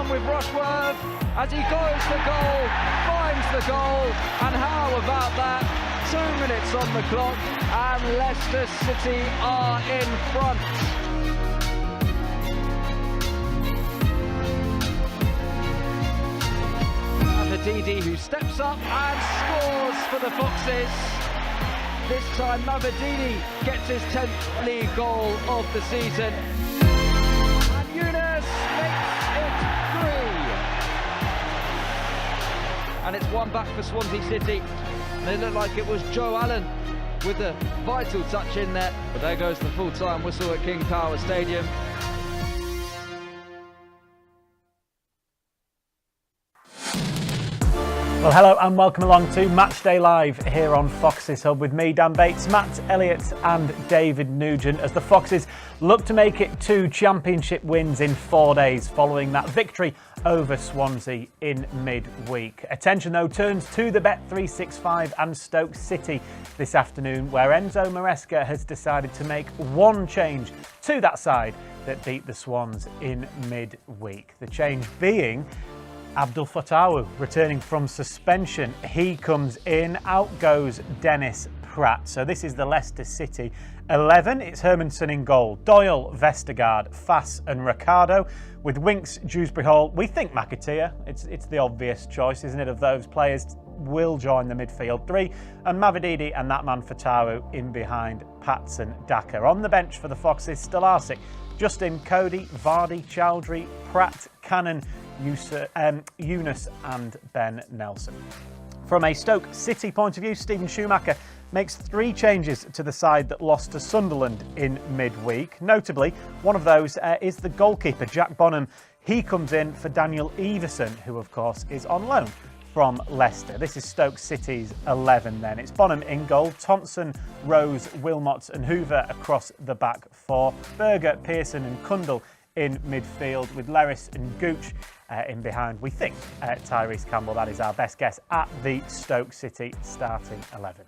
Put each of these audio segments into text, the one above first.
one with Rushworth as he goes for goal, finds the goal, and how about that? 2 minutes on the clock and Leicester City are in front. And the DD who steps up and scores for the Foxes. This time Mavididi gets his 10th league goal of the season. And Younes makes it 3. And it's one back for Swansea City. And it looked like it was Joe Allen with the vital touch in there. But there goes the full-time whistle at King Power Stadium. Well, hello and welcome along to Matchday Live here on Foxes Hub with me, Dan Bates, Matt Elliott and David Nugent as the Foxes look to make it 2 championship wins in 4 days following that victory over Swansea in midweek. Attention though turns to the Bet365 and Stoke City this afternoon, where Enzo Maresca has decided to make one change to that side that beat the Swans in midweek. The change being Abdul Fatawu returning from suspension. He comes in, out goes Dennis Pratt. So this is the Leicester City 11. It's Hermanson in goal, Doyle, Vestergaard, Fass and Ricardo. With Winks, Dewsbury Hall, we think McAteer. It's the obvious choice, isn't it, of those players will join the midfield 3. And Mavididi and that man Fatawu in behind Patson Daka. On the bench for the Foxes, Stolarczyk, Justin, Cody, Vardy, Chowdhury, Pratt, Cannon, Younes and Ben Nelson. From a Stoke City point of view, Steven Schumacher makes 3 changes to the side that lost to Sunderland in midweek. Notably, one of those is the goalkeeper, Jack Bonham. He comes in for Daniel Everson, who of course is on loan from Leicester. This is Stoke City's 11 then. It's Bonham in goal, Thompson, Rose, Wilmot and Hoover across the back 4. Berger, Pearson and Kundal in midfield with Leris and Gooch in behind. We think Tyrese Campbell, that is our best guess at the Stoke City starting 11.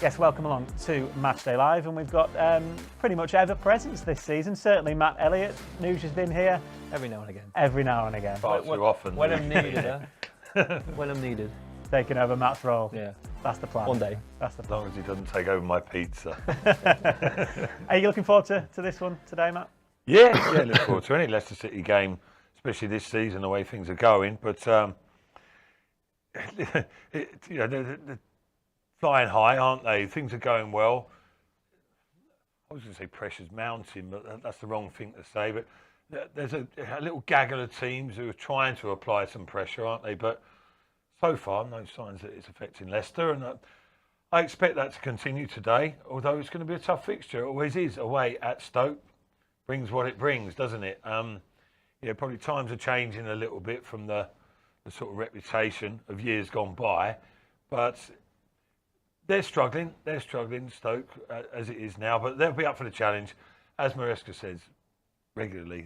Yes, welcome along to Matchday Live, and we've got pretty much ever presence this season. Certainly Matt Elliott, Nuge has been here. Every now and again. Every now and again. Far too often. When I'm needed, when I'm needed. Taking over Matt's role. Yeah. That's the plan. One day. That's the As plan. long as he doesn't take over my pizza. Are you looking forward to this one today, Matt? Yeah, look forward to any Leicester City game, especially this season, the way things are going. But, they're flying high, aren't they? Things are going well. I was going to say pressure's mounting, but that's the wrong thing to say. But there's a little gaggle of teams who are trying to apply some pressure, aren't they? But so far, no signs that it's affecting Leicester. And I expect that to continue today, although it's going to be a tough fixture. It always is away at Stoke. Brings what it brings, doesn't it? Probably times are changing a little bit from the sort of reputation of years gone by, but they're struggling. They're struggling, Stoke, as it is now, but they'll be up for the challenge. As Maresca says regularly,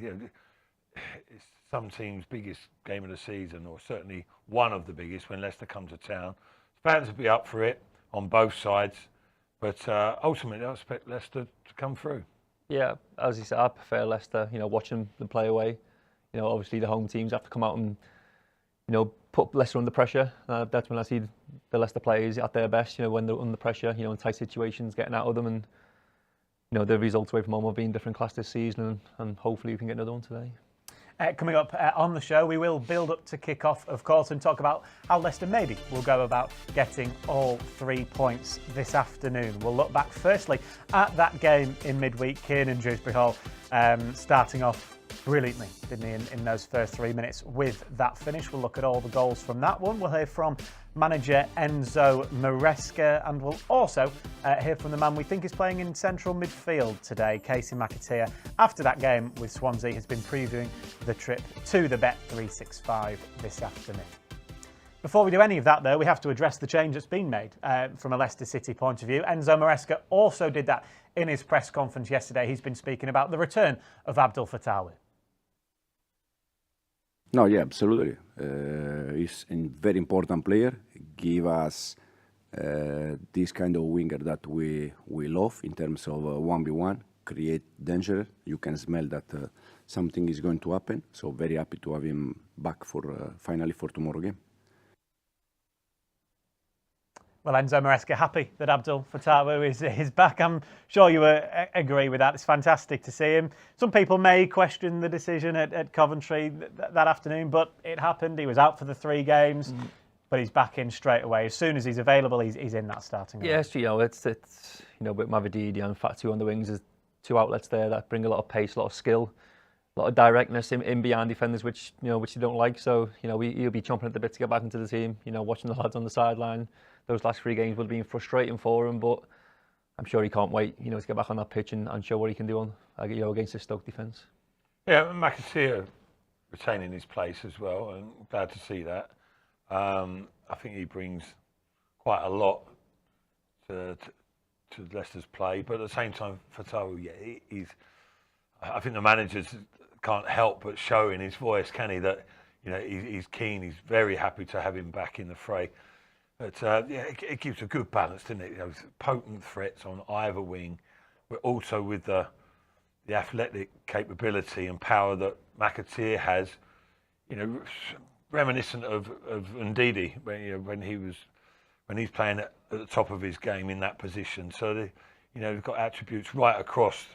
it's some teams' biggest game of the season, or certainly one of the biggest when Leicester come to town. Fans will be up for it on both sides, but ultimately I expect Leicester to come through. Yeah, as you said, I prefer Leicester, watching them play away. Obviously the home teams have to come out and, put Leicester under pressure. That's when I see the Leicester players at their best, when they're under pressure, in tight situations, getting out of them. And, the results away from home have been different class this season, and hopefully we can get another one today. Coming up on the show, we will build up to kick off, of course, and talk about how Leicester maybe will go about getting all 3 points this afternoon. We'll look back firstly at that game in midweek. Kiernan Dewsbury Hall starting off brilliantly, didn't he, in those first 3 minutes with that finish. We'll look at all the goals from that one. We'll hear from manager Enzo Maresca, and we'll also hear from the man we think is playing in central midfield today, Kasey McAteer. After that game with Swansea, has been previewing the trip to the Bet365 this afternoon. Before we do any of that, though, we have to address the change that's been made from a Leicester City point of view. Enzo Maresca also did that in his press conference yesterday. He's been speaking about the return of Abdul Fatawu. No, yeah, absolutely. He's a very important player. Give us this kind of winger that we love in terms of 1v1. create danger. You can smell that something is going to happen. So very happy to have him back for finally for tomorrow game. Well, Enzo Maresca happy that Abdul Fatawu is back. I'm sure you agree with that. It's fantastic to see him. Some people may question the decision at Coventry that afternoon, but it happened. He was out for the 3 games, but he's back in straight away. As soon as he's available, he's in that starting line. Yes, it's with Mavididi and Fatu on the wings, there's 2 outlets there that bring a lot of pace, a lot of skill, a lot of directness in behind defenders, which you don't like. So he'll be chomping at the bit to get back into the team. Watching the lads on the sideline. Those last 3 games would have been frustrating for him, but I'm sure he can't wait, to get back on that pitch and show what he can do against the Stoke defence. Yeah, McAteer retaining his place as well, and glad to see that. I think he brings quite a lot to Leicester's play, but at the same time, Fatawu, I think the managers can't help but show in his voice, can he, that he's keen, he's very happy to have him back in the fray. But it gives a good balance, doesn't it? Potent threats on either wing, but also with the athletic capability and power that McAteer has. Reminiscent of Ndidi when he's playing at the top of his game in that position. So they've got attributes right across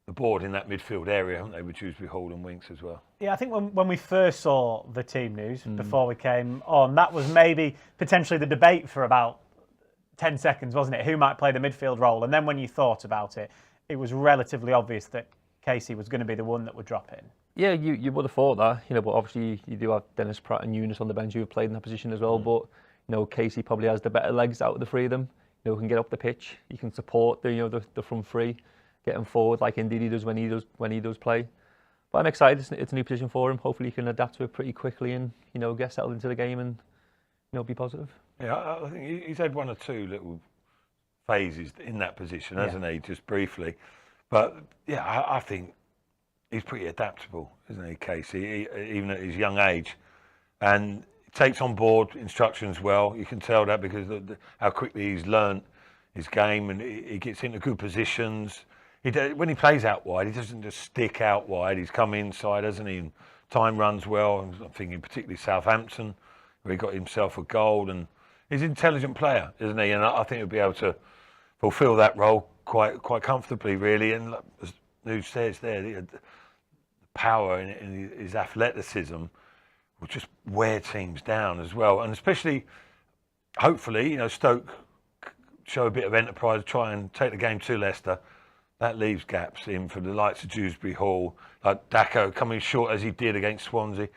the board in that midfield area, haven't they, with Dewsbury Hall and Winks as well? Yeah, I think when we first saw the team news before we came on, that was maybe potentially the debate for about 10 seconds, wasn't it? Who might play the midfield role? And then when you thought about it, it was relatively obvious that Kasey was going to be the one that would drop in. Yeah, you would have thought that, but obviously you do have Dennis Pratt and Eunice on the bench who have played in that position as well. But Kasey probably has the better legs out of the 3 of them. Can get up the pitch, you can support the front 3. Get him forward like indeed he does when he does play. But I'm excited. It's a new position for him. Hopefully he can adapt to it pretty quickly and get settled into the game and be positive. Yeah, I think he's had 1 or 2 little phases in that position, hasn't he? Just briefly, but yeah, I think he's pretty adaptable, isn't he, Kasey? Even at his young age, and he takes on board instructions well. You can tell that because how quickly he's learned his game and he gets into good positions. When he plays out wide, he doesn't just stick out wide. He's come inside, hasn't he? And time runs well. I'm thinking particularly Southampton, where he got himself a goal. And he's an intelligent player, isn't he? And I think he'll be able to fulfil that role quite comfortably, really. And as Nuge says there, the power in his athleticism will just wear teams down as well. And especially, hopefully, Stoke show a bit of enterprise, try and take the game to Leicester. That leaves gaps in for the likes of Dewsbury Hall, like Dacko coming short as he did against Swansea.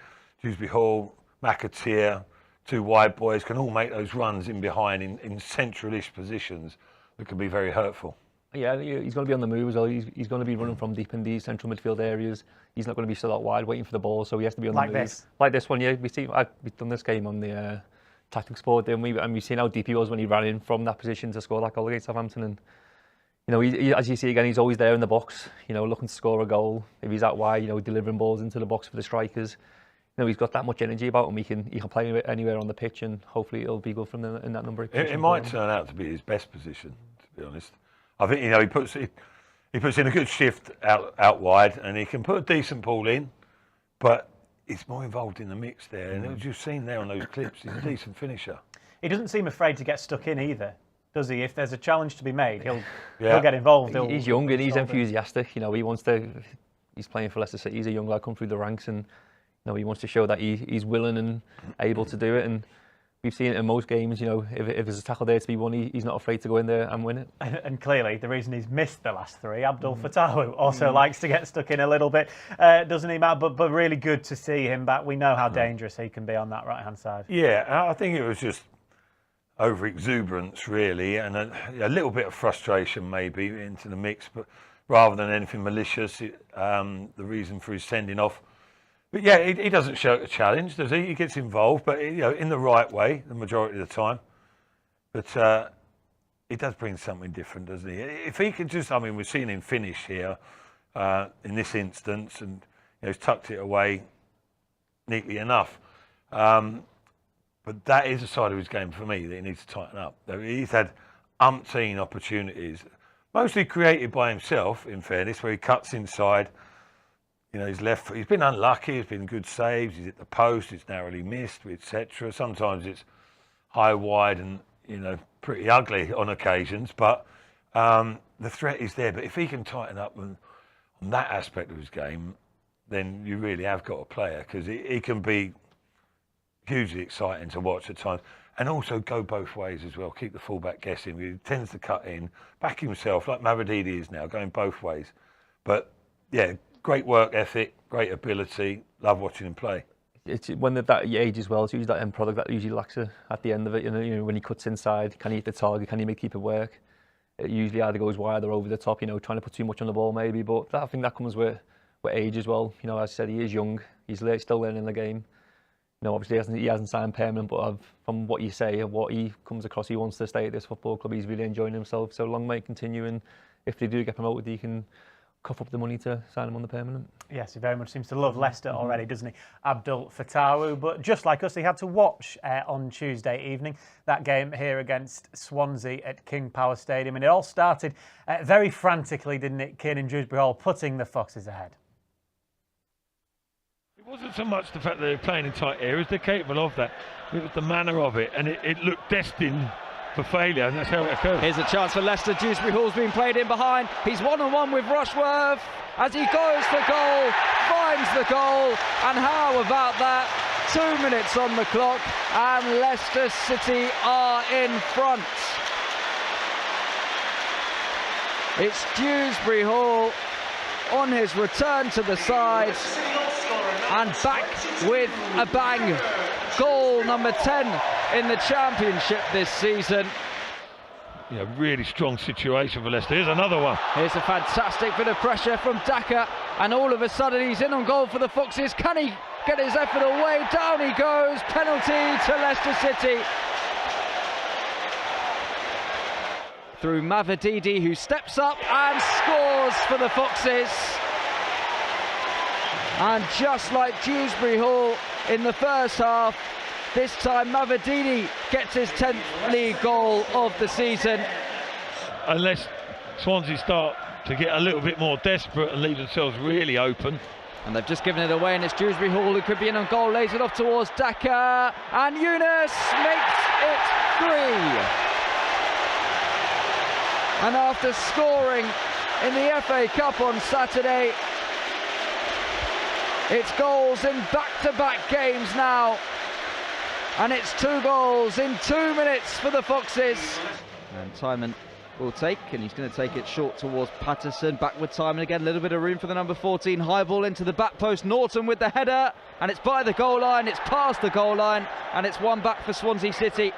Dewsbury Hall, McAteer, 2 wide boys can all make those runs in behind in central-ish positions that can be very hurtful. Yeah, he's going to be on the move as well. He's going to be running from deep in these central midfield areas. He's not going to be stood out wide waiting for the ball, so he has to be on the move. Like this one, yeah. We've done this game on the Tactics board, and we've seen how deep he was when he ran in from that position to score that goal against Southampton. And he, as you see again, he's always there in the box, looking to score a goal. If he's out wide, delivering balls into the box for the strikers. He's got that much energy about him. He can play anywhere on the pitch, and hopefully it'll be good for him in that number. It might turn out to be his best position, to be honest. I think he puts in a good shift out wide, and he can put a decent ball in, but he's more involved in the mix there. And as you've seen there on those clips, he's a decent finisher. He doesn't seem afraid to get stuck in either, does he? If there's a challenge to be made, he'll get involved. He's young and he's enthusiastic. He wants to. He's playing for Leicester City. He's a young lad come through the ranks, and he wants to show that he's willing and able to do it. And we've seen it in most games. If there's a tackle there to be won, he's not afraid to go in there and win it. And clearly, the reason he's missed the last 3, Abdul Fatawu also likes to get stuck in a little bit, doesn't he, Matt? But really good to see him back. We know how dangerous he can be on that right-hand side. Yeah, I think it was just over exuberance, really, and a little bit of frustration maybe into the mix, but rather than anything malicious, the reason for his sending off. But yeah, he doesn't show a challenge, does he? He gets involved, but in the right way, the majority of the time. But he does bring something different, doesn't he? If he can just, we've seen him finish here in this instance, and he's tucked it away neatly enough. But that is a side of his game for me that he needs to tighten up. He's had umpteen opportunities, Mostly created by himself, in fairness, where he cuts inside. You know, he's been unlucky, he's been good saves, he's hit the post, it's narrowly missed, etc. Sometimes it's high, wide and, you know, pretty ugly on occasions, but the threat is there. But if he can tighten up on that aspect of his game, then you really have got a player, because he can be hugely exciting to watch at times. And also go both ways as well, keep the fullback guessing. He tends to cut in, back himself, like MATCHDAY is now, going both ways. But, yeah, great work ethic, great ability, love watching him play. It's when they're that age as well, it's usually that end product that usually lacks at the end of it. You know, when he cuts inside, can he hit the target, can he make keeper work? It usually either goes wide or over the top, you know, trying to put too much on the ball maybe. But I think that comes with age as well. You know, as I said, he is young, he's still learning the game. You know, obviously he hasn't signed permanent, but from what you say and what he comes across, he wants to stay at this football club. He's really enjoying himself. So long may it continue, and if they do get promoted, he can cough up the money to sign him on the permanent. Yes, he very much seems to love Leicester already, doesn't he? Abdul Fatawu. But just like us, he had to watch on Tuesday evening that game here against Swansea at King Power Stadium. And it all started very frantically, didn't it? Kiernan Dewsbury Hall putting the Foxes ahead. It wasn't so much the fact that they're playing in tight areas, they're capable of that. It was the manner of it, and it looked destined for failure, and that's how it occurred. Here's a chance for Leicester. Dewsbury Hall's been played in behind. He's one-on-one with Rushworth as he goes for goal, finds the goal, and how about that? 2 minutes on the clock, and Leicester City are in front. It's Dewsbury Hall on his return to the side, and back with a bang. Goal number 10 in the Championship this season. Yeah, really strong situation for Leicester. Here's another one. Here's a fantastic bit of pressure from Taggart, and all of a sudden he's in on goal for the Foxes. Can he get his effort away? Down he goes. Penalty to Leicester City. Through MATCHDAY, who steps up and scores for the Foxes. And just like Dewsbury Hall in the first half, this time MATCHDAY gets his 10th league goal of the season. Unless Swansea start to get a little bit more desperate and leave themselves really open. And they've just given it away, and it's Dewsbury Hall who could be in on goal, lays it off towards Daka, and Yunus makes it 3. And after scoring in the FA Cup on Saturday, it's goals in back-to-back games now. And it's 2 goals in 2 minutes for the Foxes. And Timon will take, and he's going to take it short towards Patterson. Backward Timon again, a little bit of room for the number 14. High ball into the back post. Norton with the header, and it's by the goal line. It's past the goal line, and it's one back for Swansea City.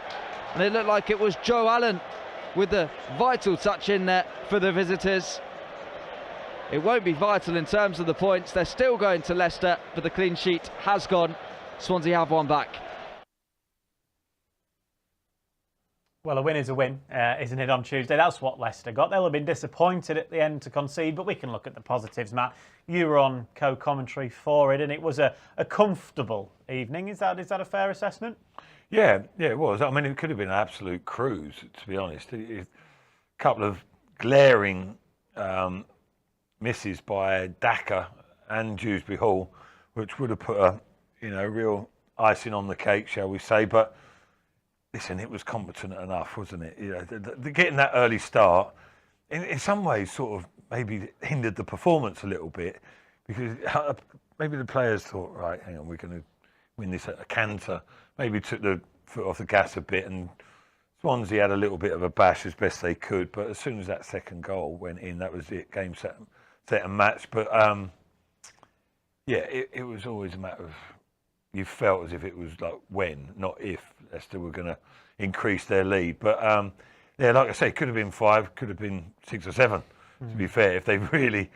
And it looked like it was Joe Allen with the vital touch in there for the visitors. It won't be vital in terms of the points. They're still going to Leicester, but the clean sheet has gone. Swansea have one back. Well, a win is a win, isn't it, on Tuesday? That's what Leicester got. They'll have been disappointed at the end to concede, but we can look at the positives, Matt. You were on co-commentary for it, and it was a comfortable evening. Is that a fair assessment? Yeah, it was. I mean, it could have been an absolute cruise, to be honest. A couple of glaring misses by Daka and Dewsbury Hall, which would have put a real icing on the cake, shall we say. But listen, it was competent enough, wasn't it? You know, getting that early start, in some ways, sort of maybe hindered the performance a little bit, because maybe the players thought, right, hang on, we're going to win this at a canter. Maybe took the foot off the gas a bit, and Swansea had a little bit of a bash as best they could. But as soon as that second goal went in, that was it, game set and match. But it was always a matter of, you felt as if it was like when, not if, Leicester were going to increase their lead. But like I say, could have been 5, could have been 6 or 7, to be fair, if they really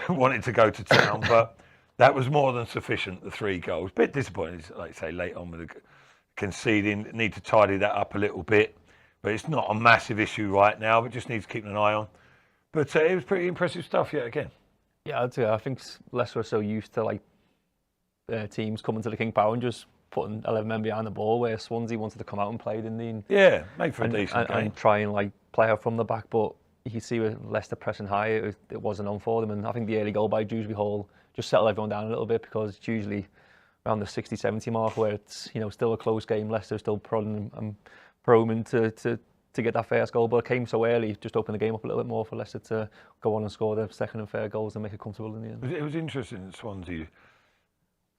wanted to go to town. But that was more than sufficient, the 3 goals. Bit disappointing, like I say, late on with the conceding. Need to tidy that up a little bit. But it's not a massive issue right now, but just needs keeping an eye on. But it was pretty impressive stuff yet again. Yeah, I'd say I think Leicester are so used to teams coming to the King Power and just putting 11 men behind the ball, where Swansea wanted to come out and play, didn't they? Yeah, made for a decent game. And try and play out from the back. But you could see with Leicester pressing high, it wasn't on for them. And I think the early goal by Dewsbury Hall just settled everyone down a little bit, because it's usually around the 60-70 mark where it's, you know, still a close game. Leicester still prodding and probing to get that first goal, but it came so early, just opened the game up a little bit more for Leicester to go on and score their second and third goals and make it comfortable in the end. It was interesting that Swansea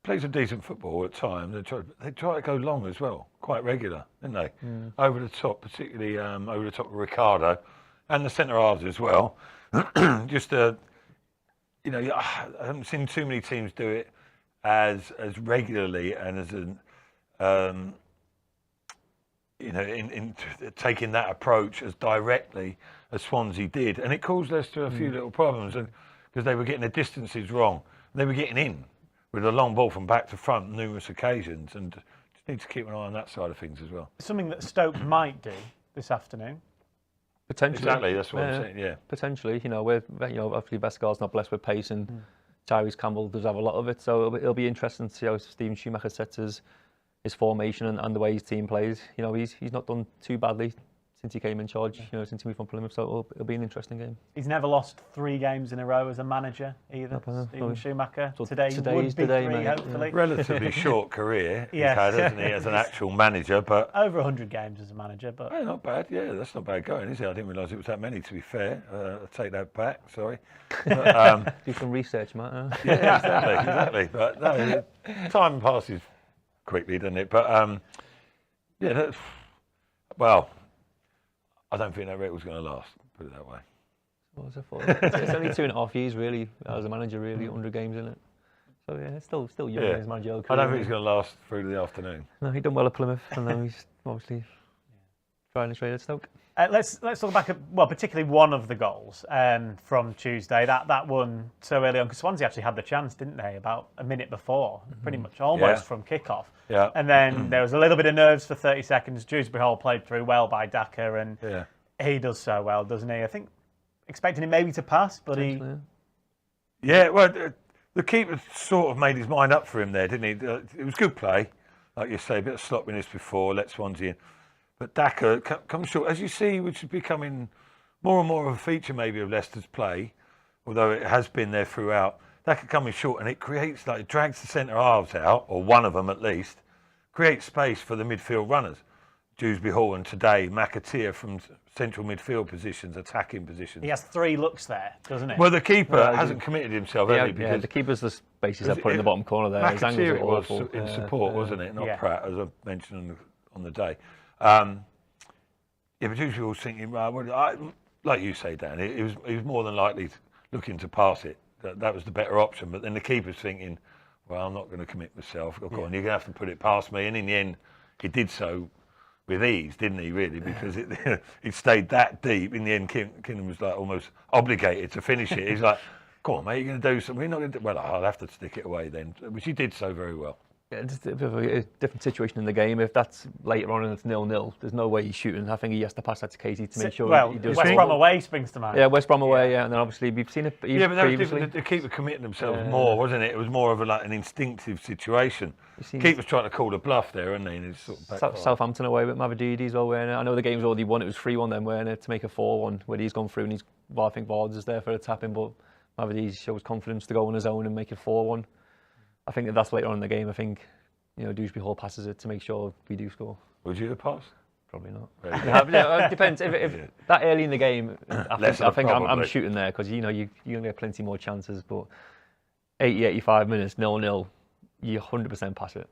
played some decent football at times. They try to go long as well, quite regular, didn't they? Over the top, particularly over the top of Ricardo and the centre halves as well. Just you know, I haven't seen too many teams do it as regularly and as an you know, in taking that approach as directly as Swansea did, and it caused Leicester a few little problems, and because they were getting the distances wrong, they were getting in with a long ball from back to front on numerous occasions, and just need to keep an eye on that side of things as well. Something that Stoke might do this afternoon. Potentially. Exactly, that's what I'm saying. Yeah. Potentially, you know, obviously Vestergaard's not blessed with pace, and Tyrese Campbell does have a lot of it, so it'll be interesting to see how Steven Schumacher sets his formation and the way his team plays. You know, he's not done too badly since he came in charge, you know, since he moved from Plymouth, so it'll be an interesting game. He's never lost 3 games in a row as a manager either, Steven Schumacher. So Today's would be 3, mate, hopefully. Yeah. Relatively short career he's had, hasn't he, as an actual manager, but over 100 games as a manager, but yeah, not bad. Yeah, that's not bad going, is it? I didn't realise it was that many, to be fair. I'll take that back, sorry. But, do some research, Matt. Yeah, exactly. But no, time passes quickly, doesn't it? But yeah, well, I don't think that record's going to last, put it that way. What was it for? It's only 2.5 years, really, as a manager, really, 100 games in it. So yeah, it's still young in his managerial career. I don't think it's going to last through to the afternoon. No, he done well at Plymouth, and then he's obviously trying his trade at Stoke. Let's look back at, well, particularly one of the goals from Tuesday. That one so early on, because Swansea actually had the chance, didn't they, about a minute before, pretty much almost from kick-off. Yeah. And then there was a little bit of nerves for 30 seconds. Dewsbury Hall played through well by Taggart, and he does so well, doesn't he? I think expecting him maybe to pass, but he... Yeah, well, the keeper sort of made his mind up for him there, didn't he? It was good play, like you say, a bit of sloppiness before, let Swansea in. But Taggart comes short, as you see, which is becoming more and more of a feature maybe of Leicester's play, although it has been there throughout. Taggart coming short, and it creates, like, it drags the centre halves out, or one of them at least, creates space for the midfield runners. Dewsbury Hall and today McAteer from central midfield positions, attacking positions. He has 3 looks there, doesn't he? Well, the keeper hasn't committed himself, has he? Because the keeper's the spaces they've put in the bottom corner there. McAteer it was in support, wasn't it? Not Pratt, as I mentioned on the day. But Dewsbury was thinking, like you say, Dan, he was more than likely looking to pass it. That was the better option. But then the keeper's thinking, well, I'm not going to commit myself. Go on, you're going to have to put it past me. And in the end, he did so with ease, didn't he, really? Because it stayed that deep. In the end, Kinnan was like almost obligated to finish it. He's like, come on, mate, you're going to do something. You're not going to do... Well, I'll have to stick it away then, which he did so very well. Yeah, it's a bit of a different situation in the game. If that's later on and it's 0-0, there's no way he's shooting. I think he has to pass that to Kasey to make sure he does. West Brom away springs to mind. Yeah, West Brom away, and then obviously we've seen it previously. Yeah, but that was different. The keeper committing themselves more, wasn't it? It was more of an instinctive situation. Keeper's trying to call a bluff there, isn't he? And it's sort of Southampton away with Mavididi as well, wearing it. I know the game's already won. It was 3-1 then, wearing it to make a 4-1, where he's gone through and I think Vards is there for a tapping, but Mavididi shows confidence to go on his own and make it 4-1. I think that's later on in the game. I think, you know, Dewsbury Hall passes it to make sure we do score. Would you have passed? Probably not. It depends. If that early in the game, I think I'm shooting there, because you know you're going to get plenty more chances. But 80-85 minutes, 0-0, you 100% pass it.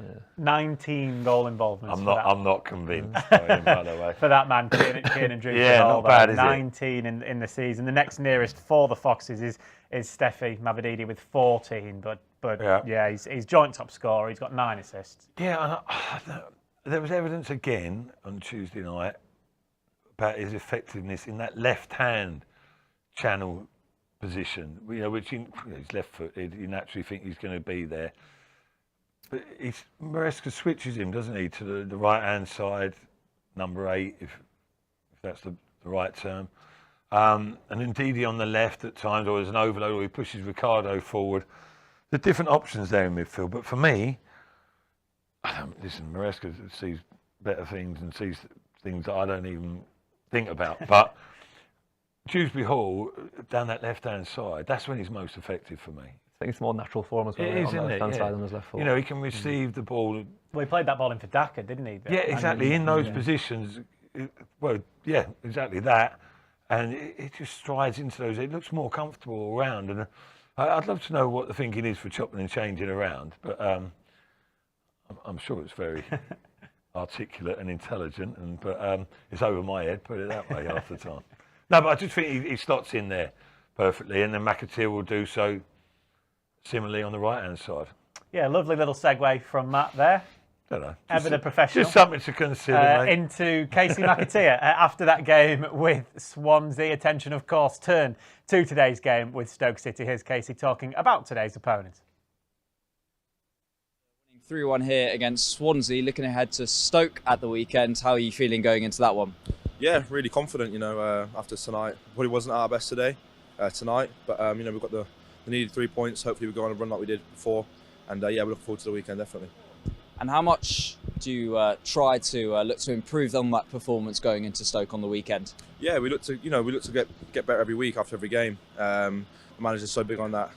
Yeah. 19 goal involvements. I'm not convinced by him, by the way. For that man, Kiernan Dewsbury not Hall, bad, is 19 in the season. The next nearest for the Foxes is Steffi Mavididi with 14, but he's joint top scorer. He's got 9 assists. Yeah, there was evidence again on Tuesday night about his effectiveness in that left-hand channel position. You know, which he's left-footed. You naturally think he's going to be there. But Maresca switches him, doesn't he, to the right-hand side, number 8, if that's the right term. And indeed on the left at times, or there's an overload, or he pushes Ricardo forward. There are different options there in midfield. But for me, Maresca sees better things and sees things that I don't even think about. But Dewsbury Hall down that left-hand side, that's when he's most effective for me. I think it's more natural for him as well. It is, on isn't the it? left-hand Yeah. side on his left foot. You know, he can receive the ball. Well, he played that ball in for Taggart, didn't he? Yeah, exactly. In those positions, well, yeah, exactly that. And it just strides into those. It looks more comfortable all round. And I'd love to know what the thinking is for chopping and changing around. But I'm sure it's very articulate and intelligent. But it's over my head, put it that way, half the time. No, but I just think he slots in there perfectly. And then McAteer will do so similarly on the right-hand side. Yeah, lovely little segue from Matt there. Don't know. Ever the professional. Just something to consider, mate. Into Kasey McAteer after that game with Swansea. Attention, of course, turned to today's game with Stoke City. Here's Kasey talking about today's opponent. 3-1 here against Swansea. Looking ahead to Stoke at the weekend. How are you feeling going into that one? Yeah, really confident. You know, after tonight, probably wasn't our best today, tonight. But you know, we've got the needed 3 points. Hopefully, we go on a run like we did before. And yeah, we look forward to the weekend definitely. And how much do you try to look to improve on that performance going into Stoke on the weekend? Yeah, we look to get better every week after every game. The manager's so big on that.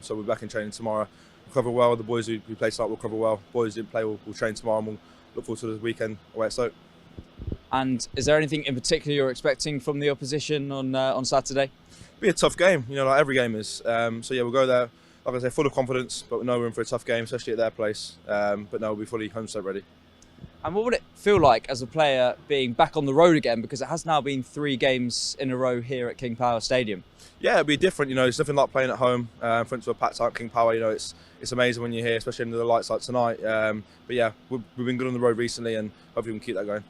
So we're back in training tomorrow. We'll cover well. The boys who play tonight will cover well. Boys who didn't play will train tomorrow, and we'll look forward to the weekend away at Stoke. And is there anything in particular you're expecting from the opposition on Saturday? It'll be a tough game, you know, like every game is. So yeah, we'll go there, like I say, full of confidence, but we know we're in for a tough game, especially at their place. But no, we'll be fully home Stoke ready. And what would it feel like as a player being back on the road again? Because it has now been 3 games in a row here at King Power Stadium. Yeah, it'll be different. You know, it's nothing like playing at home. In front of a packed out King Power. You know, it's amazing when you're here, especially under the lights like tonight. But yeah, we've been good on the road recently, and hopefully we can keep that going.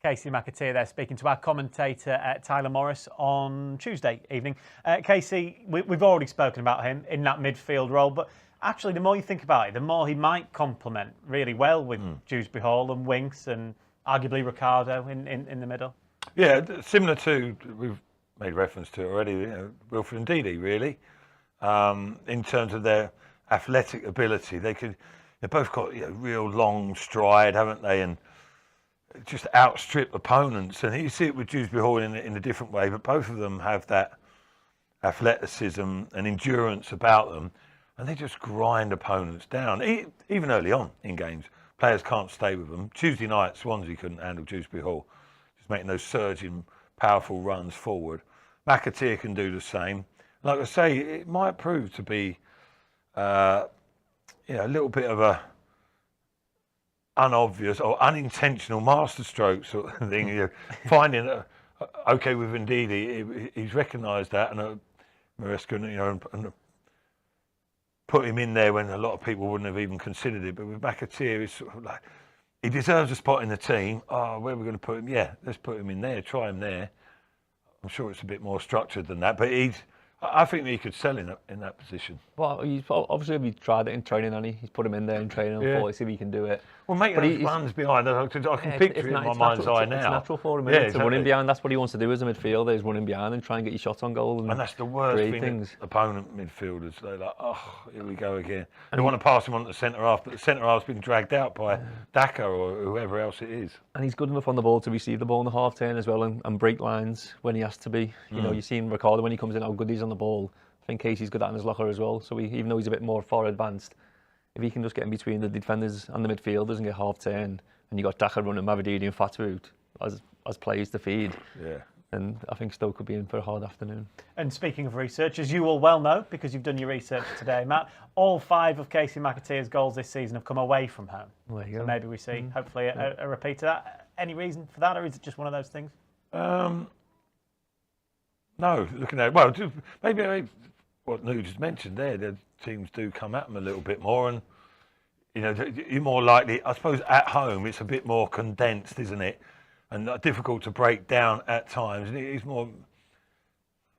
Kasey McAteer there speaking to our commentator Tyler Morris on Tuesday evening. Kasey, we've already spoken about him in that midfield role, but actually the more you think about it, the more he might complement really well with Dewsbury Hall and Winks and arguably Ricardo in the middle. Yeah, similar to, we've made reference to it already, you know, Wilfred and Didi, really. In terms of their athletic ability, they've both got, you know, real long stride, haven't they? And just outstrip opponents, and you see it with Dewsbury Hall in a different way, but both of them have that athleticism and endurance about them, and they just grind opponents down. Even early on in games, players can't stay with them. Tuesday night, Swansea couldn't handle Dewsbury Hall, just making those surging, powerful runs forward. McAteer can do the same. Like I say, it might prove to be you know, a little bit of a unobvious or unintentional masterstroke sort of thing. You're finding okay with Ndidi, he's recognised that, and Maresca, you know, and put him in there when a lot of people wouldn't have even considered it. But with McAteer, it's sort of like he deserves a spot in the team. Oh, where are we going to put him? Yeah, let's put him in there. Try him there. I'm sure it's a bit more structured than that, but I think that he could sell in that position. Well, He's tried it in training, and he's put him in there in training and thought, see if he can do it. Well, making those runs behind, I can picture it in my mind's eye now. It's natural for him to run in behind. That's what he wants to do as a midfielder, is run in behind and try and get your shots on goal. And that's the worst thing. Opponent midfielders, they're like, oh, here we go again. They want to pass him on to the centre half, but the centre half's been dragged out by Taggart or whoever else it is. And he's good enough on the ball to receive the ball in the half turn as well and break lines when he has to be. You know, you've seen Ricardo when he comes in, how good he's on the ball. I think Kasey's good at in his locker as well. So even though he's a bit more far advanced, if he can just get in between the defenders and the midfielders and get half turn, and you got Taggart running Mavididi and Fatwood as players to feed, and I think Stoke could be in for a hard afternoon. And speaking of research, as you all well know, because you've done your research today, Matt, all 5 of Kasey McAteer's goals this season have come away from home. There you go. So maybe we see, hopefully, a repeat of that. Any reason for that, or is it just one of those things? No, looking at it, well, maybe what Nude just mentioned there, the teams do come at them a little bit more, and you know, you're more likely, I suppose, at home it's a bit more condensed, isn't it? And difficult to break down at times. And he's more,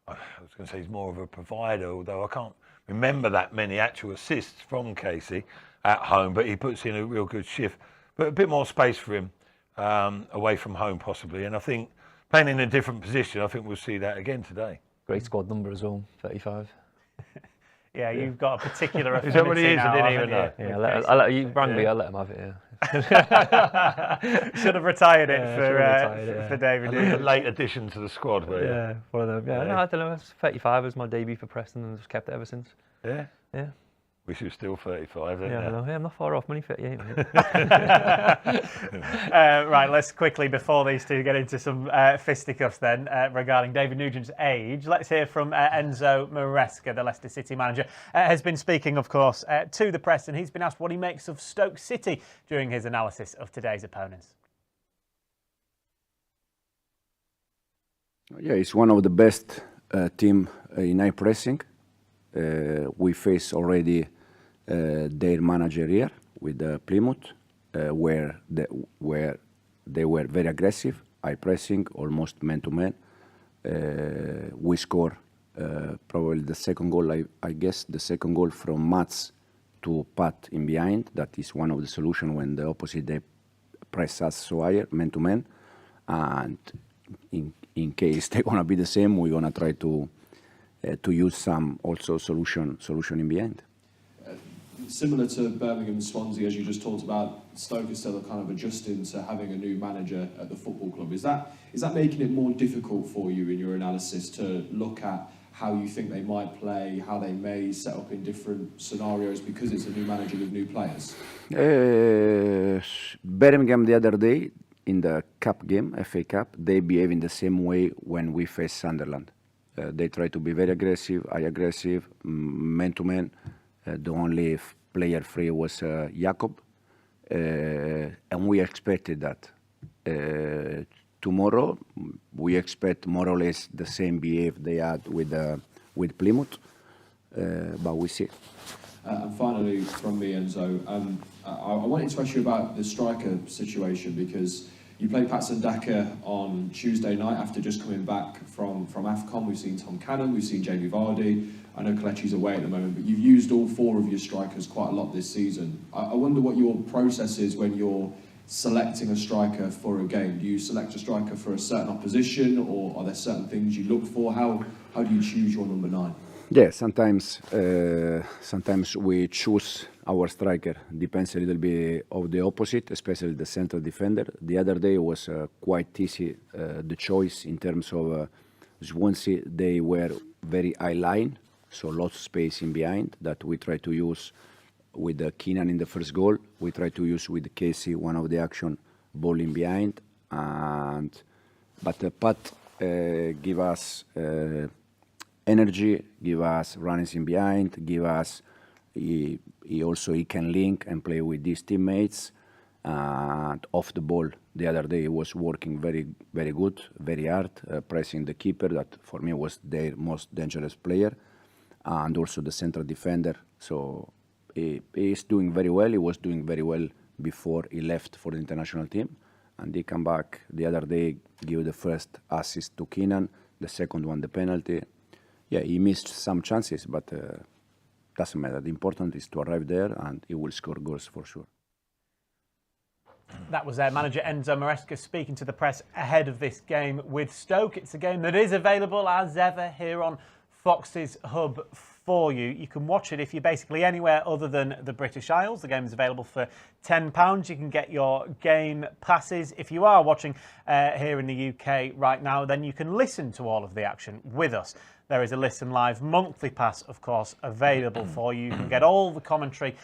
I was going to say he's more of a provider, although I can't remember that many actual assists from Kasey at home, but he puts in a real good shift. But a bit more space for him away from home possibly, and I think playing in a different position, I think we'll see that again today. Great squad number as well, 35. Yeah, you've got a particular affinity. Is that what he is? Now, I didn't even know. Yeah, you rang me, I'll let him have it, yeah. Should have retired it for David. A late addition to the squad, were you? Yeah, one of them. Yeah, no, I don't know. 35 was my debut for Preston, and just kept it ever since. Yeah. Yeah. Wish you were still 35, didn't Yeah, you? I know. Yeah, I'm not far off. I'm only 38. Right, let's quickly, before these two get into some fisticuffs then, regarding David Nugent's age, let's hear from Enzo Maresca, the Leicester City manager. Has been speaking, of course, to the press, and he's been asked what he makes of Stoke City during his analysis of today's opponents. Yeah, it's one of the best team in high pressing. We face already their manager here with Plymouth, where they were very aggressive, high pressing, almost man-to-man. We score probably the second goal, I guess, the second goal from Mats to Pat in behind. That is one of the solutions when the opposite they press us so higher, man-to-man. And in case they're gonna be the same, we're gonna try to use some also solution in behind. Similar to Birmingham and Swansea, as you just talked about, Stoke is still kind of adjusting to having a new manager at the football club. Is that making it more difficult for you in your analysis to look at how you think they might play, how they may set up in different scenarios because it's a new manager with new players? Birmingham the other day in the cup game, FA Cup, they behave in the same way when we face Sunderland. They try to be very aggressive, aggressive, man-to-man. The only player free was Jakob. And we expected that. Tomorrow, we expect more or less the same behave they had with Plymouth. But we see. And finally, from me, Enzo, I wanted to ask you about the striker situation because you played Patson Daka on Tuesday night after just coming back from AFCON. We've seen Tom Cannon, we've seen Jamie Vardy. I know Kelechi's away at the moment, but you've used all four of your strikers quite a lot this season. I wonder what your process is when you're selecting a striker for a game. Do you select a striker for a certain opposition, or are there certain things you look for? How do you choose your number 9? Yeah, sometimes we choose our striker. Depends a little bit of the opposite, especially the central defender. The other day was quite easy, the choice in terms of Swansea. They were very high line, so lots of space in behind that we try to use with Keenan in the first goal. We try to use with Kasey one of the action ball in behind, but Pat give us energy, give us runnings in behind, give us he can link and play with his teammates. And off the ball, the other day he was working very, very good, very hard, pressing the keeper. That for me was their most dangerous player, and also the central defender. So he is doing very well. He was doing very well before he left for the international team, and he come back the other day, give the first assist to Keenan, the second one the penalty. Yeah, he missed some chances, but doesn't matter. The important is to arrive there, and he will score goals for sure. That was manager Enzo Maresca speaking to the press ahead of this game with Stoke. It's a game that is available as ever here on Fox's Hub for you. You can watch it if you're basically anywhere other than the British Isles. The game is available for £10. You can get your game passes. If you are watching here in the UK right now, then you can listen to all of the action with us. There is a Listen Live monthly pass, of course, available for you. You can get all the commentary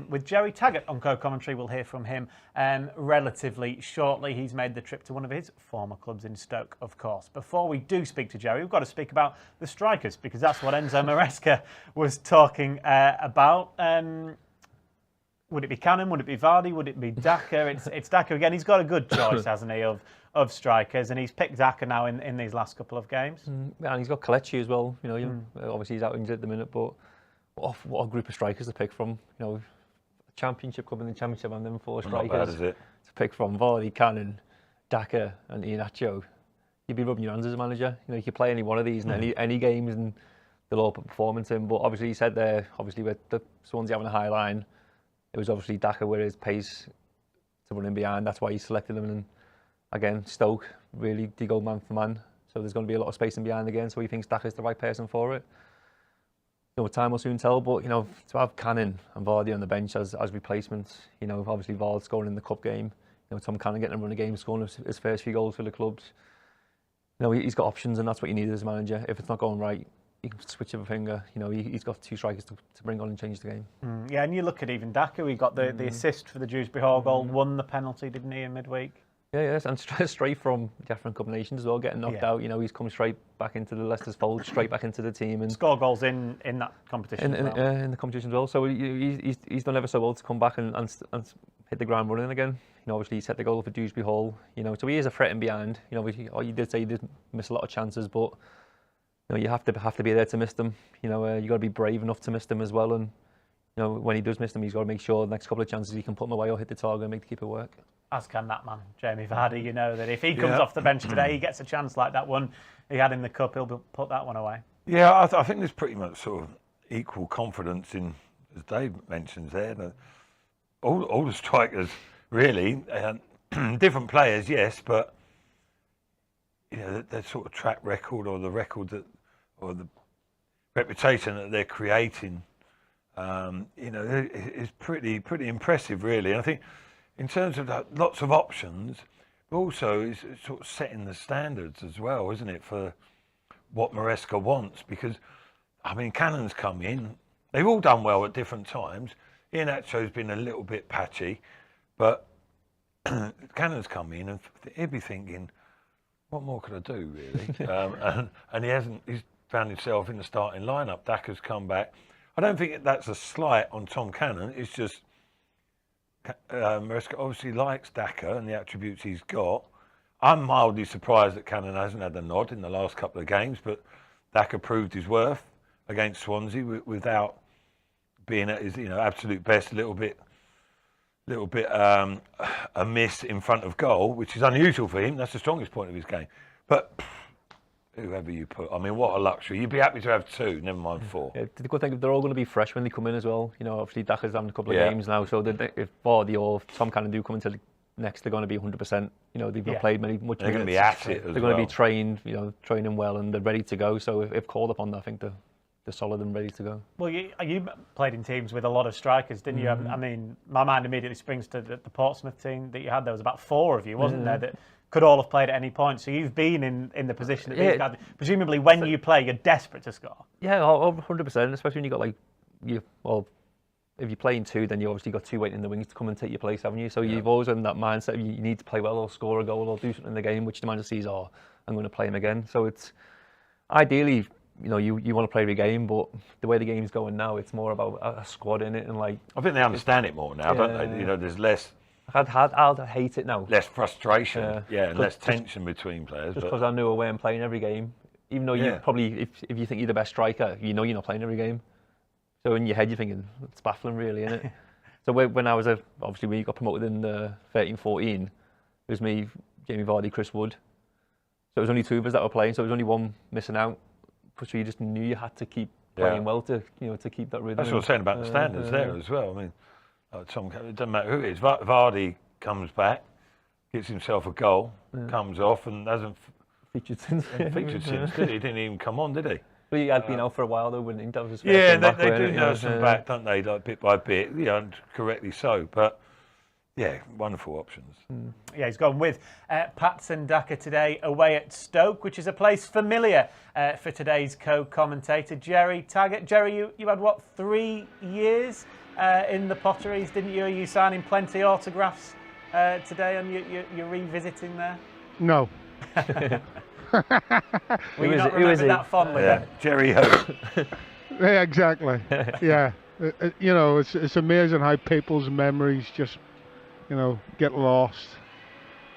with Jerry Taggart on co-commentary. We'll hear from him relatively shortly. He's made the trip to one of his former clubs in Stoke, of course. Before we do speak to Jerry, we've got to speak about the strikers, because that's what Enzo Maresca was talking about. Would it be Cannon? Would it be Vardy? Would it be Daka? It's Daka again. He's got a good choice, hasn't he, of strikers, and he's picked Daka now in these last couple of games. Yeah, and he's got Kelechi as well. You know, obviously he's out injured at the minute, but what a group of strikers to pick from. You know, Championship club and the Championship, and then 4 strikers Not bad, is it? to pick from: Vardy, Cannon, Daka, and Iheanacho. You'd be rubbing your hands as a manager. You know, you could play any one of these in any games, and they'll all put performance in. But obviously, he said there, obviously with the Swansea having a high line, it was obviously Daka with his pace to run in behind. That's why he selected him. And again, Stoke really did go man for man. So there's going to be a lot of space in behind again. So he thinks Daka's the right person for it. time will soon tell. But to have Cannon and Vardy on the bench as replacements, obviously Vardy scoring in the cup game, Tom Cannon getting a run of games, scoring his first few goals for the clubs. He's got options, and that's what you need as a manager. If it's not going right, he can switch of a finger. He's got 2 strikers to bring on and change the game. Yeah, and you look at even Daka, he got the assist for the Dewsbury Hall goal, won the penalty, didn't he, in midweek? Yeah, and straight from the African Cup of Nations as well, getting knocked out. He's come straight back into the Leicester's fold, straight back into the team, and score goals in that competition. In the competition as well. So he's done ever so well to come back and hit the ground running again. Obviously he set the goal for Dewsbury Hall. So he is a threat in behind. You did say he did miss a lot of chances, but you have to be there to miss them. You got to be brave enough to miss them as well. And when he does miss them, he's got to make sure the next couple of chances he can put them away or hit the target and make the keeper work. As can that man, Jamie Vardy. That if he comes off the bench today, he gets a chance like that one he had in the cup, he'll put that one away. Yeah, I think there's pretty much sort of equal confidence in, as Dave mentions there, that all the strikers really, different players, yes, but their sort of track record or the record that, or the reputation that they're creating, is pretty impressive, really. And I think in terms of that, lots of options, but also it's sort of setting the standards as well, isn't it, for what Maresca wants? Because, Cannon's come in. They've all done well at different times. Iheanacho's been a little bit patchy, but Cannon's come in and he'll be thinking, what more could I do, really? And he hasn't. He's found himself in the starting lineup. Daka's come back. I don't think that's a slight on Tom Cannon. It's just Maresca obviously likes Daka and the attributes he's got. I'm mildly surprised that Cannon hasn't had a nod in the last couple of games, but Daka proved his worth against Swansea without being at his absolute best. A little bit a miss in front of goal, which is unusual for him. That's the strongest point of his game. But whoever you put, what a luxury. You'd be happy to have 2, never mind 4. Yeah, the good thing is they're all going to be fresh when they come in as well. Obviously Daka's having a couple of games now, so if Vardy or Tom Cannon do come into the next, they're going to be 100%. They've not played much. They're going to be at it. They're going to be trained, training well, and they're ready to go. So if called upon, I think they're solid and ready to go. Well, you played in teams with a lot of strikers, didn't you? My mind immediately springs to the Portsmouth team that you had. There was about 4 of you, wasn't there, that could all have played at any point. So you've been in the position that these guys. Presumably, when you play, you're desperate to score. Yeah, 100%. Especially when you got if you're playing 2, then you obviously got 2 waiting in the wings to come and take your place, haven't you? So you've always in that mindset you need to play well or score a goal or do something in the game, which the manager sees, I'm going to play him again. So it's ideally, you want to play every game, but the way the game's going now, it's more about a squad in it, and I think they understand it more now, don't they? There's less. I'd hate it now. Less frustration, and less tension between players. Just because I knew away and playing every game, even though you probably, if you think you're the best striker, you're not playing every game. So in your head, you're thinking, it's baffling, really, isn't it? So when I was obviously when you got promoted in 13-14, it was me, Jamie Vardy, Chris Wood. So it was only 2 of us that were playing. So there was only 1 missing out. So you just knew you had to keep playing well to keep that rhythm. That's what I'm saying about the standards there as well. It doesn't matter who it is. Vardy comes back, gets himself a goal, comes off, and hasn't featured since. Did he? He didn't even come on, did he? But he had been out for a while, though, wouldn't he? That was his first they back, do nurse them back, don't they? Bit by bit, and correctly so. But wonderful options. Yeah, he's gone with Patson Daka today away at Stoke, which is a place familiar for today's co-commentator, Jerry Taggart. Jerry, you had, 3 years in the Potteries, didn't you? Are you signing plenty of autographs today and you're revisiting there? No. Will you not remember that fondly? Jerry Hope. Yeah, exactly. Yeah. It's amazing how people's memories just get lost.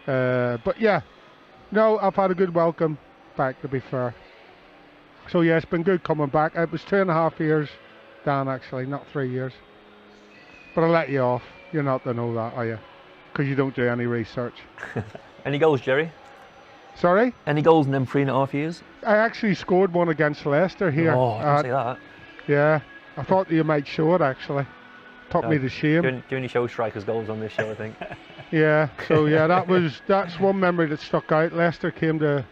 But I've had a good welcome back, to be fair. So it's been good coming back. It was 2.5 years, Dan, actually, not 3 years. But I'll let you off. You're not to know that, are you? Because you don't do any research. Any goals, Jerry? Sorry? Any goals in them 3.5 years? I actually scored one against Leicester here. Oh, I didn't say that. Yeah, I thought you might show it, actually. Put me to shame. Do you only show strikers' goals on this show, I think? That's one memory that stuck out. Leicester came to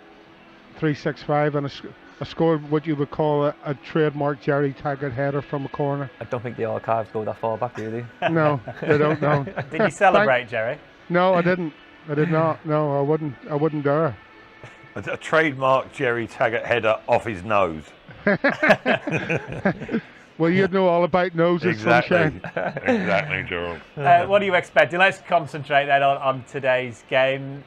365 and I scored what you would call a trademark Jerry Taggart header from a corner. I don't think the archives go that far back, do they? No, they don't know. Did you celebrate, Jerry? No, I didn't. I did not. No, I wouldn't dare. A trademark Jerry Taggart header off his nose. Well, you'd know all about noses, Exactly. Sunshine. Exactly, Gerald. What are you expecting? Let's concentrate then on today's game.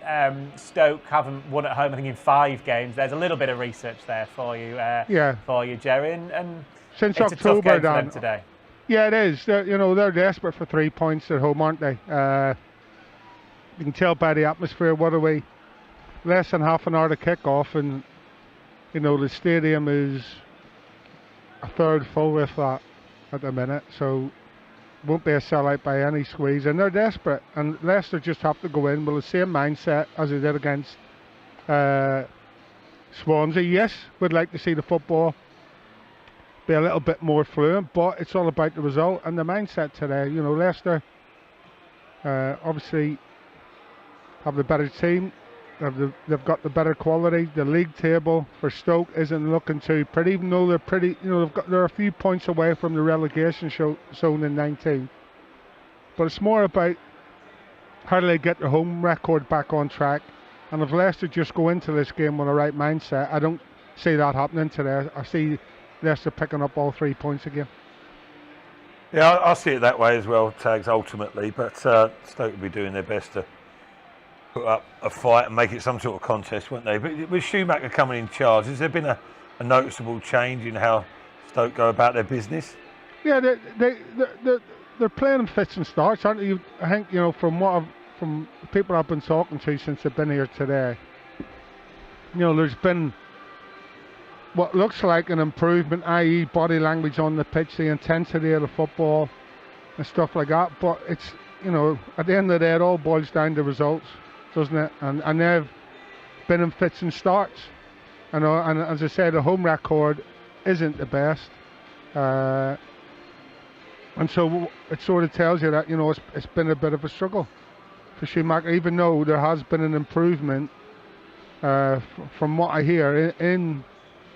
Stoke haven't won at home, I think, in 5 games. There's a little bit of research there for you, for you, Jerry. And Since it's October, a tough game for Dan. them today. Yeah, it is. They're desperate for 3 points at home, aren't they? You can tell by the atmosphere. What are we? Less than half an hour to kick off, and the stadium is a third full with that at the minute, so won't be a sellout by any squeeze, and they're desperate, and Leicester just have to go in with the same mindset as they did against Swansea. Yes, we'd like to see the football be a little bit more fluent, but it's all about the result and the mindset today. Leicester obviously have the better team. They've got the better quality. The league table for Stoke isn't looking too pretty, even though they're pretty. They're a few points away from the relegation zone in 19th. But it's more about how do they get their home record back on track. And if Leicester just go into this game with the right mindset, I don't see that happening today. I see Leicester picking up all 3 points again. Yeah, I see it that way as well, Tags, ultimately. But Stoke will be doing their best to put up a fight and make it some sort of contest, won't they? But with Schumacher coming in charge, has there been a noticeable change in how Stoke go about their business? Yeah, they're playing in fits and starts, aren't they? I think from people I've been talking to since they've been here today. There's been what looks like an improvement, i.e., body language on the pitch, the intensity of the football, and stuff like that. But it's at the end of the day, it all boils down to results, doesn't it? And they've been in fits and starts. And as I said, the home record isn't the best. And so it sort of tells you that, it's been a bit of a struggle for Schumacher, even though there has been an improvement from what I hear in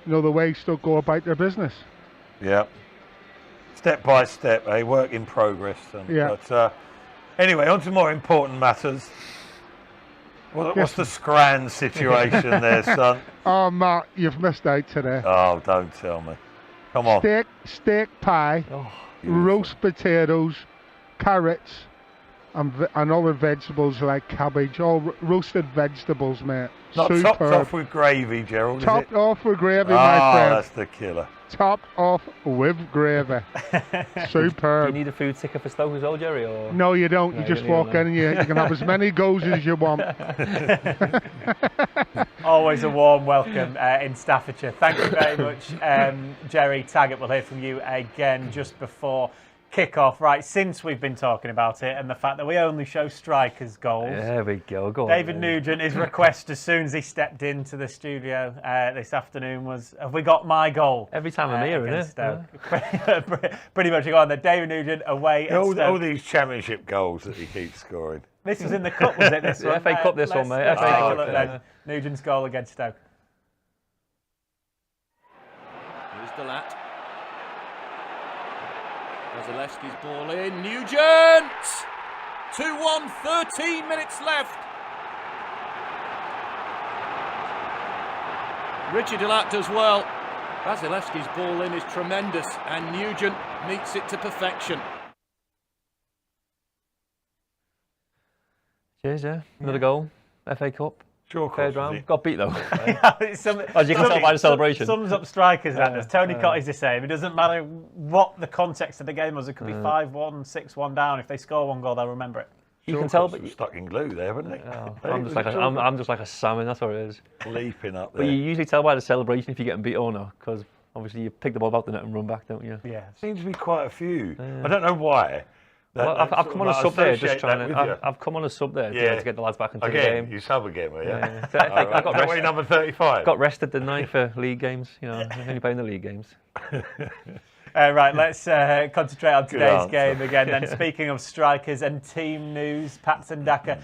the way Stoke go about their business. Yeah. Step by step, a work in progress. Yeah. But anyway, on to more important matters. What's the Scran situation there, son? Oh, Matt, you've missed out today. Oh, don't tell me. Come on. Steak pie, roast potatoes, carrots, and other vegetables like cabbage. All roasted vegetables, mate. Not topped off with gravy, Gerald, Topped off with gravy, my Oh, friend. that's the killer. Topped off with gravy. Superb. Do you need a food ticket for Stoke as well, Jerry? Or? No, you don't. No, You just you don't walk in and you can have as many goes as you want. Always a warm welcome in Staffordshire. Thank you very much, Jerry Taggart. We'll hear from you again just before kick-off. Right, since we've been talking about it and the fact that we only show strikers' goals. There we go. Go on, David Nugent, his request as soon as he stepped into the studio this afternoon was, have we got my goal? Every time I'm here, isn't it? Yeah. Pretty much go on there. David Nugent away at Stoke. All these championship goals that he keeps scoring. This was in the cup, was it? This The one? FA Cup, this one, mate. Let's FA take a Cup, look yeah. then. Nugent's goal against Stoke. Here's Delat. Zaleski's ball in. Nugent! 2-1, 13 minutes left. Richard Delat does well. Vasilevsky's ball in is tremendous, and Nugent meets it to perfection. Cheers, yeah. Another goal. FA Cup. Sure, Third round. Got beat though. As you can tell by the celebration. Sums up strikers, that does. Tony Cotty's the same. It doesn't matter what the context of the game was. It could be 5-1, 6-1 down. If they score one goal, they'll remember it. You can tell, but stuck in glue there, haven't they? Oh, I'm just like a salmon. That's what it is. Leaping up there. But you usually tell by the celebration if you're getting beat or not, because obviously you pick the ball out the net and run back, don't you? Yeah. Seems to be quite a few. I don't know why. Well, I've come on a sub there, just trying to. I've come on a sub there to get the lads back into the game. You sub again, were you? Yeah. I got rested. Number 35. Got rested, didn't I, for league games? You know, only playing the league games. Right, let's concentrate on today's answer. game again. Then, speaking of strikers and team news, Patson Daka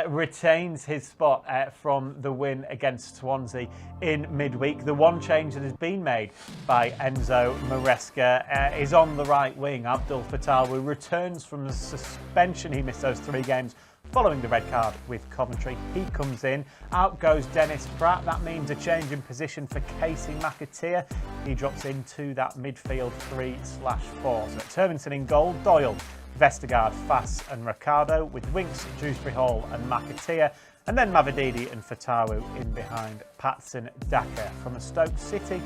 retains his spot from the win against Swansea in midweek. The one change that has been made by Enzo Maresca is on the right wing. Abdul Fatawu returns from the suspension. He missed those 3 games following the red card with Coventry. He comes in. Out goes Dennis Pratt. That means a change in position for Kasey McAteer. He drops into that midfield 3/4. So Turvinson in goal, Doyle, Vestergaard, Fass and Ricardo, with Winks, Dewsbury Hall and McAteer. And then Mavididi and Fatawu in behind Patson Daka. From a Stoke City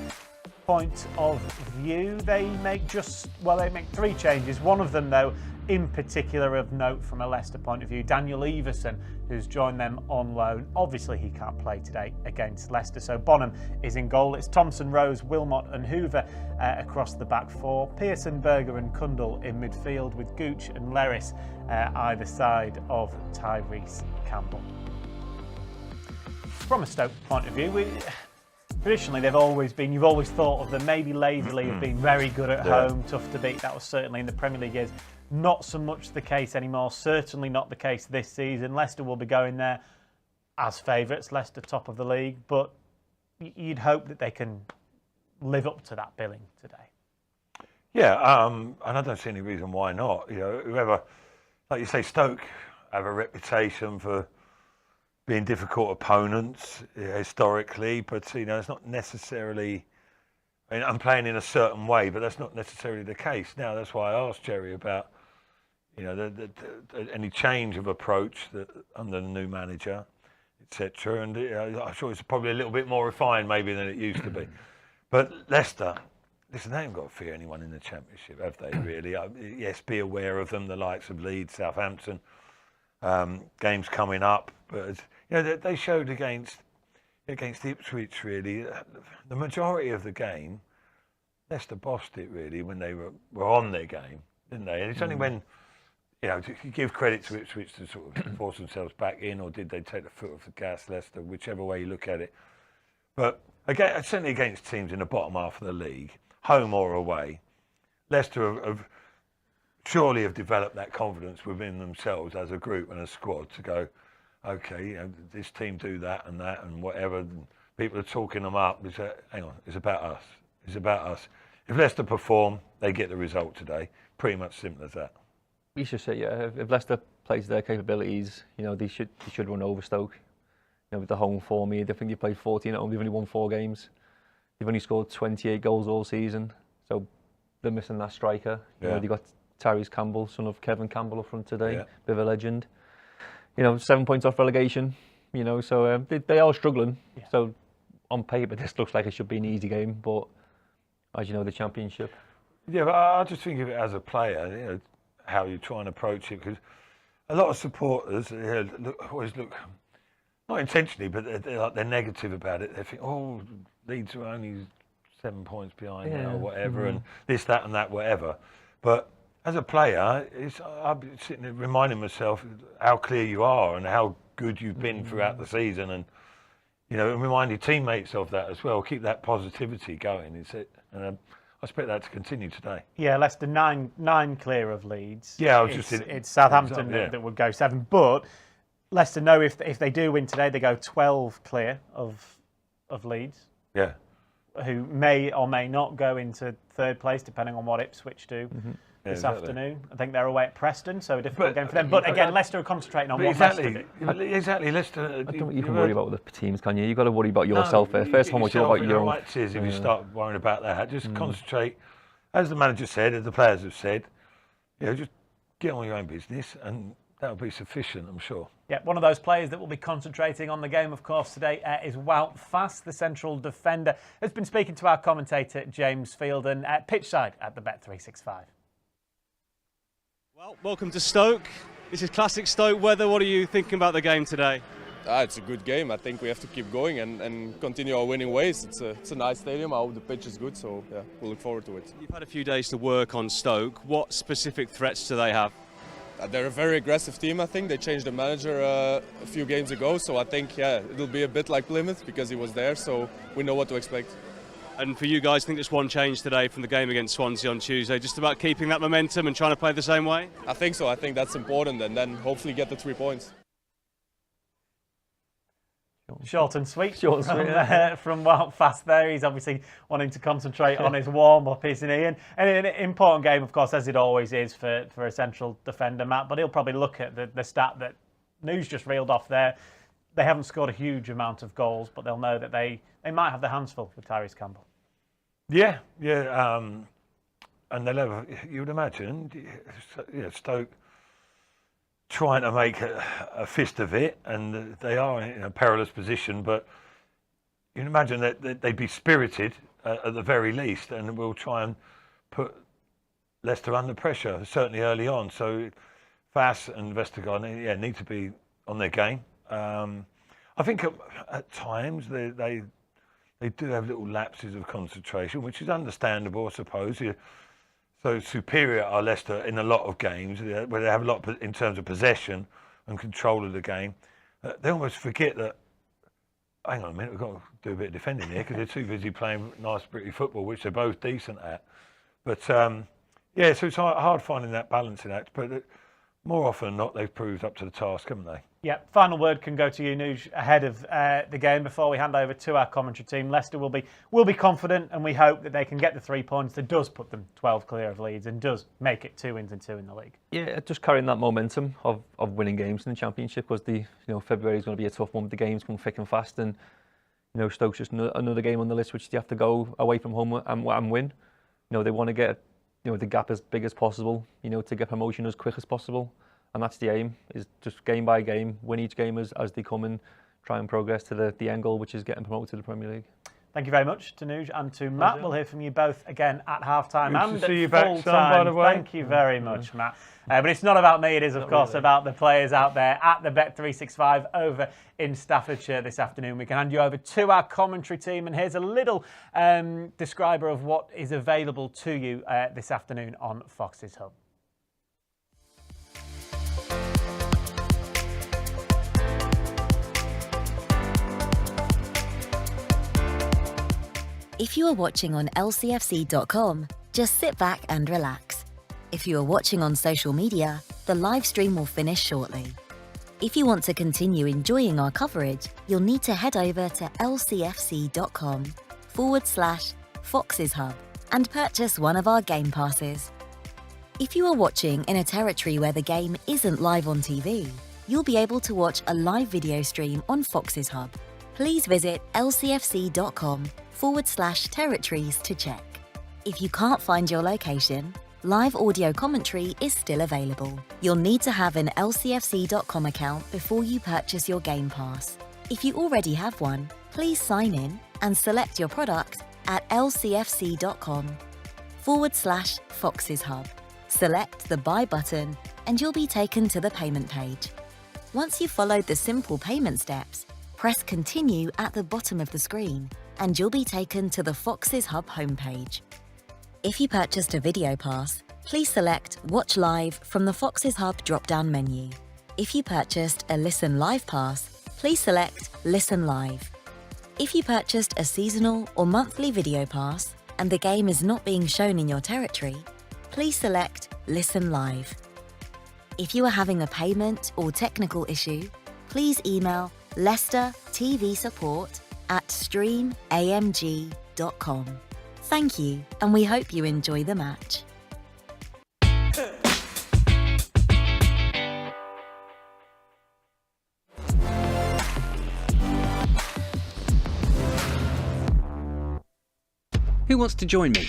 point of view, they make 3 changes. One of them, though, in particular of note from a Leicester point of view, Daniel Everson, who's joined them on loan. Obviously, he can't play today against Leicester, so Bonham is in goal. It's Thompson, Rose, Wilmot and Hoover across the back 4. Pearson, Berger and Kundal in midfield, with Gooch and Leris either side of Tyrese Campbell. From a Stoke point of view, traditionally, you've always thought of them, maybe lazily, have been very good at home, tough to beat. That was certainly in the Premier League years. Not so much the case anymore, certainly not the case this season. Leicester will be going there as favourites, Leicester top of the league, but you'd hope that they can live up to that billing today. Yeah, and I don't see any reason why not. You know, whoever, like you say, Stoke have a reputation for being difficult opponents historically, but you know, it's not necessarily. I mean, I'm playing in a certain way, but that's not necessarily the case. Now, that's why I asked Jerry about, you know, any change of approach under the new manager, etc. And I'm sure it's probably a little bit more refined maybe than it used to be. But Leicester, listen, they haven't got to fear anyone in the Championship, have they? Really? Yes, be aware of them. The likes of Leeds, Southampton, games coming up, but you know, they showed against Ipswich, really, the majority of the game, Leicester bossed it, really, when they were on their game, didn't they? And it's only when, you know, to give credit to Ipswich to sort of force themselves back in, or did they take the foot off the gas, Leicester, whichever way you look at it. But again, certainly against teams in the bottom half of the league, home or away, Leicester have surely developed that confidence within themselves as a group and a squad to go, okay, you know, this team do that and whatever. And people are talking them up. Hang on, it's about us. It's about us. If Leicester perform, they get the result today. Pretty much simple as that. You should say, yeah, if Leicester plays their capabilities, you know, they should run over Stoke. You know, with the home form here, I think they played 14 at home. They've only won 4 games. They've only scored 28 goals all season. So they're missing that striker. You know, they got Tyrese Campbell, son of Kevin Campbell, up front today. Bit of a legend. You know, 7 points off relegation, you know, so they are struggling. Yeah. So on paper, this looks like it should be an easy game, but as you know, the Championship. Yeah, but I just think of it as a player, you know, how you try and approach it, because a lot of supporters always look, not intentionally, but they're negative about it. They think, oh, Leeds are only 7 points behind now, or whatever, and this, that, and that, whatever. But as a player, I've been sitting there reminding myself how clear you are and how good you've been throughout the season, and you know, and remind your teammates of that as well. Keep that positivity going. And I expect that to continue today. Yeah, Leicester 9 clear of Leeds. Yeah, I was it's Southampton that would go 7, but Leicester know if they do win today, they go 12 clear of Leeds. Yeah. Who may or may not go into 3rd place, depending on what Ipswich do. This afternoon. I think they're away at Preston, so a difficult game for them. But again, Leicester are concentrating on what Leicester do. Exactly, Leicester. I don't think you can worry about the teams, can you? You've got to worry about yourself first. First, how much you're about your own. If you start worrying about that, just concentrate. As the manager said, as the players have said, you know, just get on your own business, and that'll be sufficient, I'm sure. Yeah, one of those players that will be concentrating on the game, of course, today is Wout Fass, the central defender, has been speaking to our commentator, James Fielden, at pitchside at the Bet365. Well, welcome to Stoke. This is classic Stoke weather. What are you thinking about the game today? It's a good game. I think we have to keep going and continue our winning ways. It's a nice stadium. I hope the pitch is good, so yeah, we'll look forward to it. You've had a few days to work on Stoke. What specific threats do they have? They're a very aggressive team, I think. They changed the manager a few games ago, so I think, yeah, it'll be a bit like Plymouth because he was there, so we know what to expect. And for you guys, I think just one change today from the game against Swansea on Tuesday, just about keeping that momentum and trying to play the same way? I think so. I think that's important, and then hopefully get the 3 points. Short and sweet. Short and sweet. From Wild Fast there. He's obviously wanting to concentrate on his warm-up, isn't he? And an important game, of course, as it always is for a central defender, Matt, but he'll probably look at the stat that News just reeled off there. They haven't scored a huge amount of goals, but they'll know that they might have their hands full with Tyrese Campbell. Yeah. And they'll have, you would imagine, Stoke trying to make a fist of it, and they are in a perilous position, but you can imagine that they'd be spirited at the very least, and we'll try and put Leicester under pressure, certainly early on. So Fass and Vestergaard need to be on their game. I think at times they do have little lapses of concentration, which is understandable, I suppose. So superior are Leicester in a lot of games where they have a lot in terms of possession and control of the game. They almost forget that, hang on a minute, we've got to do a bit of defending here because they're too busy playing nice, pretty football, which they're both decent at. But so it's hard finding that balancing act. But more often than not, they've proved up to the task, haven't they? Yeah, final word can go to you, Nuj, ahead of the game before we hand over to our commentary team. Leicester will be confident, and we hope that they can get the 3 points that does put them 12 clear of Leeds and does make it 2 wins and 2 in the league. Yeah, just carrying that momentum of winning games in the Championship, because February is going to be a tough one. The games come thick and fast, and Stoke's just another game on the list which they have to go away from home and win. They want to get the gap as big as possible. To get promotion as quick as possible. And that's the aim, is just game by game, win each game as they come and try and progress to the end goal, which is getting promoted to the Premier League. Thank you very much to Nuj and to Matt. We'll hear from you both again at half-time and to see you at back, full son, time. by the way. Thank you very much, Matt. But it's not about me, it is, of course, about the players out there at the Bet365 over in Staffordshire this afternoon. We can hand you over to our commentary team, and here's a little describer of what is available to you this afternoon on Fox's Hub. If you are watching on lcfc.com, just sit back and relax. If you are watching on social media, the live stream will finish shortly. If you want to continue enjoying our coverage, you'll need to head over to lcfc.com/Foxes Hub and purchase one of our game passes. If you are watching in a territory where the game isn't live on TV, you'll be able to watch a live video stream on Foxes Hub. Please visit lcfc.com/territories to check. If you can't find your location, live audio commentary is still available. You'll need to have an lcfc.com account before you purchase your Game Pass. If you already have one, please sign in and select your product at lcfc.com/Foxes Hub. Select the Buy button and you'll be taken to the payment page. Once you've followed the simple payment steps, press Continue at the bottom of the screen and you'll be taken to the Foxes Hub homepage. If you purchased a video pass, please select Watch Live from the Foxes Hub drop-down menu. If you purchased a Listen Live pass, please select Listen Live. If you purchased a seasonal or monthly video pass and the game is not being shown in your territory, please select Listen Live. If you are having a payment or technical issue, please email Leicester TV Support at streamamg.com. Thank you, and we hope you enjoy the match. Who wants to join me?